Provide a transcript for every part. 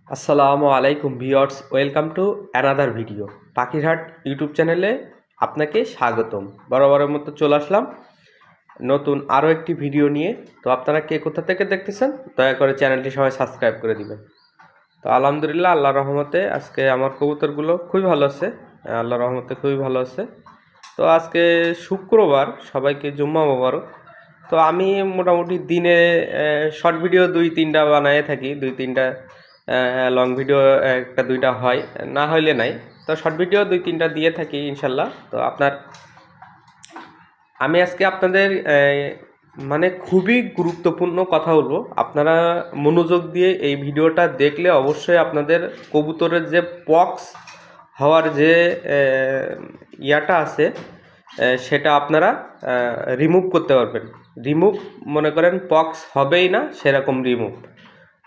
আসসালামু আলাইকুম viewers, welcome to another video. পাখিরহাট YouTube চ্যানেলে আপনাকে স্বাগতম। বরাবরের মতো চলে আসলাম নতুন আরও একটি ভিডিও নিয়ে। তো আপনারা কে কোথা থেকে দেখতেছেন দয়া করে চ্যানেলটি সবাই সাবস্ক্রাইব করে দিবেন। তো আলহামদুলিল্লাহ, আল্লাহর রহমতে আজকে আমার কবুতরগুলো খুবই ভালো আছে। আল্লাহর রহমতে খুবই ভালো আছে। তো আজকে শুক্রবার, সবাইকে জুম্মা মোবারক। তো আমি মোটামুটি দিনে শর্ট ভিডিও 2-3টা বানায়ে থাকি, 2-3টা লং ভিডিও একটা দুইটা হয়, না হইলে নাই। তো শর্ট ভিডিও 2-3টা দিয়ে থাকি ইনশাল্লাহ। তো আমি আজকে আপনাদের মানে খুবই গুরুত্বপূর্ণ কথা বলবো। আপনারা মনোযোগ দিয়ে এই ভিডিওটা দেখলে অবশ্যই আপনাদের কবুতরের যে পক্স হওয়ার যে ইয়াটা আছে সেটা আপনারা রিমুভ করতে পারবেন। রিমুভ মনে করেন পক্স হবেই না সেরকম রিমুভ।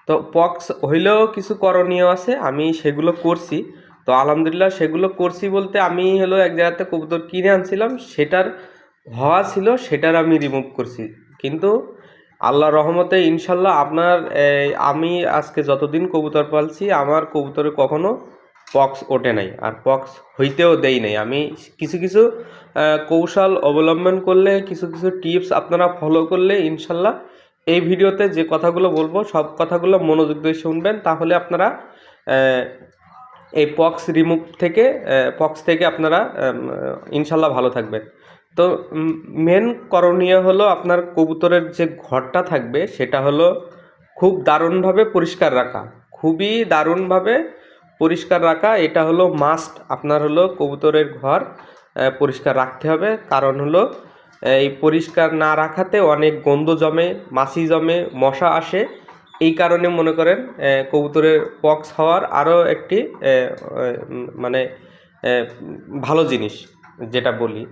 তো পক্স হইলেও কিছু করণীয় আছে, আমি সেগুলো করছি। তো আলহামদুলিল্লাহ সেগুলো করছি বলতে, আমি এক জায়গাতে কবুতর কিনে আনছিলাম, সেটার হওয়া ছিল, সেটার আমি রিমুভ করছি। কিন্তু আল্লাহ রহমতে ইনশাল্লাহ আমি আজকে যতদিন কবুতর পালছি, আমার কবুতরে কখনো পক্স ওঠে নাই, আর পক্স হইতেও দেই নাই। আমি কিছু কিছু কৌশল অবলম্বন করলে, কিছু কিছু টিপস আপনারা ফলো করলে ইনশাল্লাহ এই ভিডিওতে যে কথাগুলো বলবো সব কথাগুলো মনোযোগ দিয়ে শুনবেন, তাহলে আপনারা এই পক্স থেকে আপনারা ইনশাল্লাহ ভালো থাকবেন। তো মেন করণীয় হলো, আপনার কবুতরের যে ঘরটা থাকবে সেটা হলো খুব দারুণভাবে পরিষ্কার রাখা, খুবই দারুণভাবে পরিষ্কার রাখা। এটা হলো মাস্ট। আপনার কবুতরের ঘর পরিষ্কার রাখতে হবে। কারণ এই পরিষ্কার না রাখাতে অনেক গন্ধ জমে, মাছি জমে, মশা আসে। এই কারণে মনে করেন কবুতরের পক্স হওয়ার আরও একটি মানে ভালো জিনিস যেটা বলি।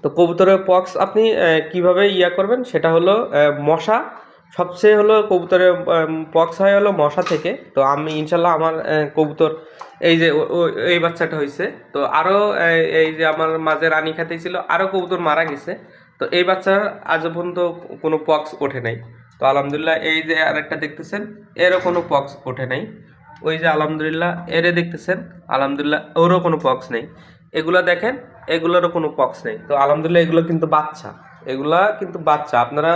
তো কবুতরের পক্স আপনি কিভাবে করবেন, সেটা হলো মশা। সবচেয়ে কবুতরের পক্স হয় মশা থেকে। তো আমি ইনশাল্লাহ আমার কবুতর এই যে এই বাচ্চাটা হয়েছে, তো আরও এই যে আমার মাঝে রানী খাতে ছিল, আরও কবুতর মারা গেছে। তো এই বাচ্চার আজ পর্যন্ত কোনো পক্স ওঠে নাই। তো আলহামদুলিল্লাহ, এই যে আরেকটা দেখতেছেন, এরও কোনো পক্স ওঠে নাই। ওই যে আলহামদুলিল্লাহ এরে দেখতেছেন, আলহামদুলিল্লাহ ওরও কোনো পক্স নেই। এগুলা দেখেন, এগুলোরও কোনো পক্স নেই। তো আলহামদুলিল্লাহ এগুলা কিন্তু বাচ্চা। আপনারা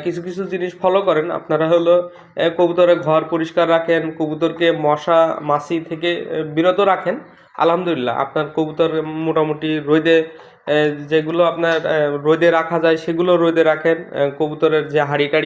কিছু কিছু জিনিস ফলো করেন। আপনারা কবুতরের ঘর পরিষ্কার রাখেন, কবুতরকে মশা মাছি থেকে বিরত রাখেন। আলহামদুলিল্লাহ আপনার কবুতর মোটামুটি রোদে, যেগুলো আপনার রোদে রাখা যায় সেগুলো রোদে রাখেন। কবুতরের যে হাঁড়ি টাড়ি